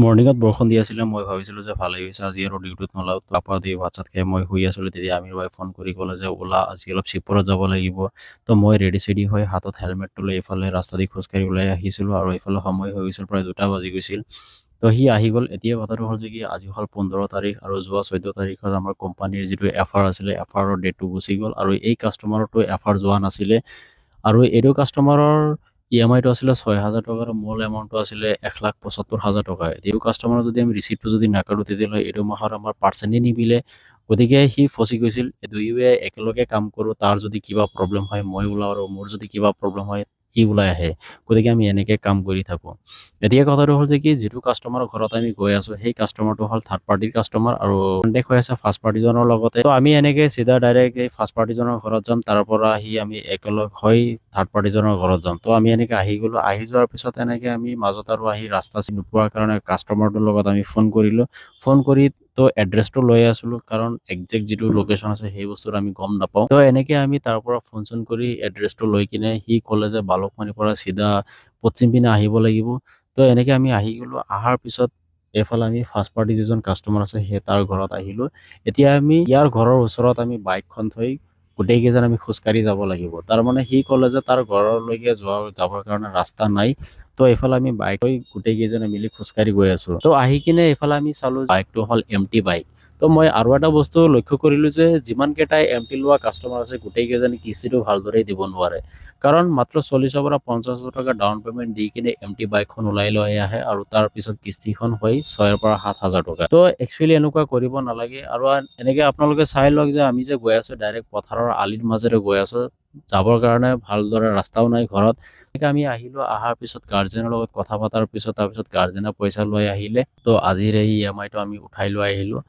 মৰ্ণিঙত বৰষুণ দি আছিলে। মই ভাবিছিলোঁ যে ভালেই হৈছে আজি আৰু ডিউটিত নোলাওঁ। তাৰপৰা দি ভাত চাত খাই মই শুই আছিলোঁ। তেতিয়া আমিৰ বাই ফোন কৰি ক'লে যে ওলা আজি অলপ শ্বিৱপুৰত যাব লাগিব। তো মই ৰেডি চেডি হৈ হাতত হেলমেটটো লৈ এইফালে ৰাস্তা দি খোজকাঢ়ি ওলাই আহিছিলোঁ আৰু এইফালে সময় হৈ গৈছিল প্ৰায় 2টা বাজি গৈছিল। তো সি আহি গ'ল। এতিয়া কথাটো হ'ল যে কি আজি হ'ল 15 তাৰিখ আৰু যোৱা 14 তাৰিখত আমাৰ কোম্পানীৰ যিটো এফআৰ আছিলে এফআৰৰ ডেটটো গুচি গ'ল আৰু এই কাষ্টমাৰতো এফআৰ যোৱা নাছিলে আৰু এইটো কাষ্টমাৰৰ ইএমআইটো আছিলে 6,000 টকা আৰু মূল এমাউণ্টটো আছিলে 1,75,000 টকা। এইটো কাষ্টমাৰৰ যদি আমি ৰিচিপ্টটো যদি নাকাঢ়ো তেতিয়াহ'লে এইটো মাহত আমাৰ পাৰ্চেণ্টেই নিমিলে। গতিকে সি ফচি গৈছিল। দুয়োৱে একেলগে কাম কৰোঁ। তাৰ যদি কিবা প্ৰব্লেম হয় মই ওলাওঁ আৰু মোৰ যদি কিবা প্ৰব্লেম হয় সি ওলাই আহে। গতিকে আমি এনেকৈ কাম কৰি থাকোঁ। এতিয়া কথাটো হ'ল যে কি যিটো কাষ্টমাৰৰ ঘৰত আমি গৈ আছোঁ সেই কাষ্টমাৰটো হ'ল থাৰ্ড পাৰ্টিৰ কাষ্টমাৰ আৰু কণ্টেক্ট হৈ আছে ফাৰ্ষ্ট পাৰ্টিজনৰ লগতে। তো আমি এনেকৈ চিধা ডাইৰেক্ট এই ফাৰ্ষ্ট পাৰ্টিজনৰ ঘৰত যাম। তাৰ পৰা আহি আমি একেলগ হৈ থাৰ্ড পাৰ্টিজনৰ ঘৰত যাম। তো আমি এনেকৈ আহি গ'লোঁ। আহি যোৱাৰ পিছত এনেকৈ আমি মাজত আৰু আহি ৰাস্তা চিনি নোপোৱাৰ কাৰণে কাষ্টমাৰটোৰ লগত আমি ফোন কৰিলোঁ। ফোন কৰি তো এড্ৰেছটো লৈ আছিলোঁ কাৰণ একজেক্ট যিটো লোকেশ্যন আছে সেই বস্তুটো আমি গম নাপাওঁ। তো এনেকৈ আমি তাৰ পৰা ফোন চোন কৰি এড্ৰেছটো লৈ কিনে সি ক'লে যে বালকমানিৰ পৰা চিধা পশ্চিম পিনে আহিব লাগিব। তো এনেকৈ আমি আহি গ'লোঁ। অহাৰ পিছত এইফালে আমি ফাৰ্ষ্ট পাৰ্টি যিজন কাষ্টমাৰ আছে সেই তাৰ ঘৰত আহিলোঁ। এতিয়া আমি ইয়াৰ ঘৰৰ ওচৰত আমি বাইকখন থৈ গোটেইকেইজন আমি খোজকাঢ়ি যাব লাগিব। তাৰমানে সি ক'লে যে তাৰ ঘৰলৈকে যাবৰ কাৰণে ৰাস্তা নাই। তো এইফালে আমি বাইক লৈ গোটেইকেইজনে মিলি খোজকাঢ়ি গৈ আছোঁ। তো আহি কিনে এইফালে আমি চালোঁ বাইকটো হ'ল এমটি বাইক। তো মই আৰু এটা বস্তু লক্ষ্য কৰিলোঁ যে যিমানকেইটাই এমটি লোৱা কাষ্টমাৰ আছে গোটেইকেইজনে কিস্তিটো ভালদৰে দিব নোৱাৰে। কাৰণ মাত্ৰ 40,000 পৰা 50,000 টকা ডাউন পে'মেণ্ট দি কিনে এমটি বাইকখন ওলাই লৈ আহে আৰু তাৰ পিছত কিস্তিখন হয় 6,000 পৰা 7,000 টকা। তো একচুৱেলি এনেকুৱা কৰিব নালাগে আৰু এনেকৈ আপোনালোকে চাই লওক যে আমি যে গৈ আছোঁ ডাইৰেক্ট পথাৰৰ আলিৰ মাজেৰে গৈ আছোঁ। যাবৰ কাৰণে ভালদৰে ৰাস্তাও নাই ঘৰত। এনেকৈ আমি আহিলোঁ। অহাৰ পিছত গাৰ্জেনৰ লগত কথা পতাৰ পিছত তাৰপিছত গাৰ্জেনে পইচা লৈ আহিলে। তো আজিৰ এই ইএমআইটো আমি উঠাই লৈ আহিলোঁ।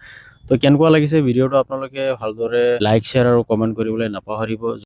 তো কেনেকুৱা লাগিছে ভিডিঅ'টো আপোনালোকে ভালদৰে লাইক শ্বেয়াৰ আৰু কমেণ্ট কৰিবলৈ নাপাহৰিব।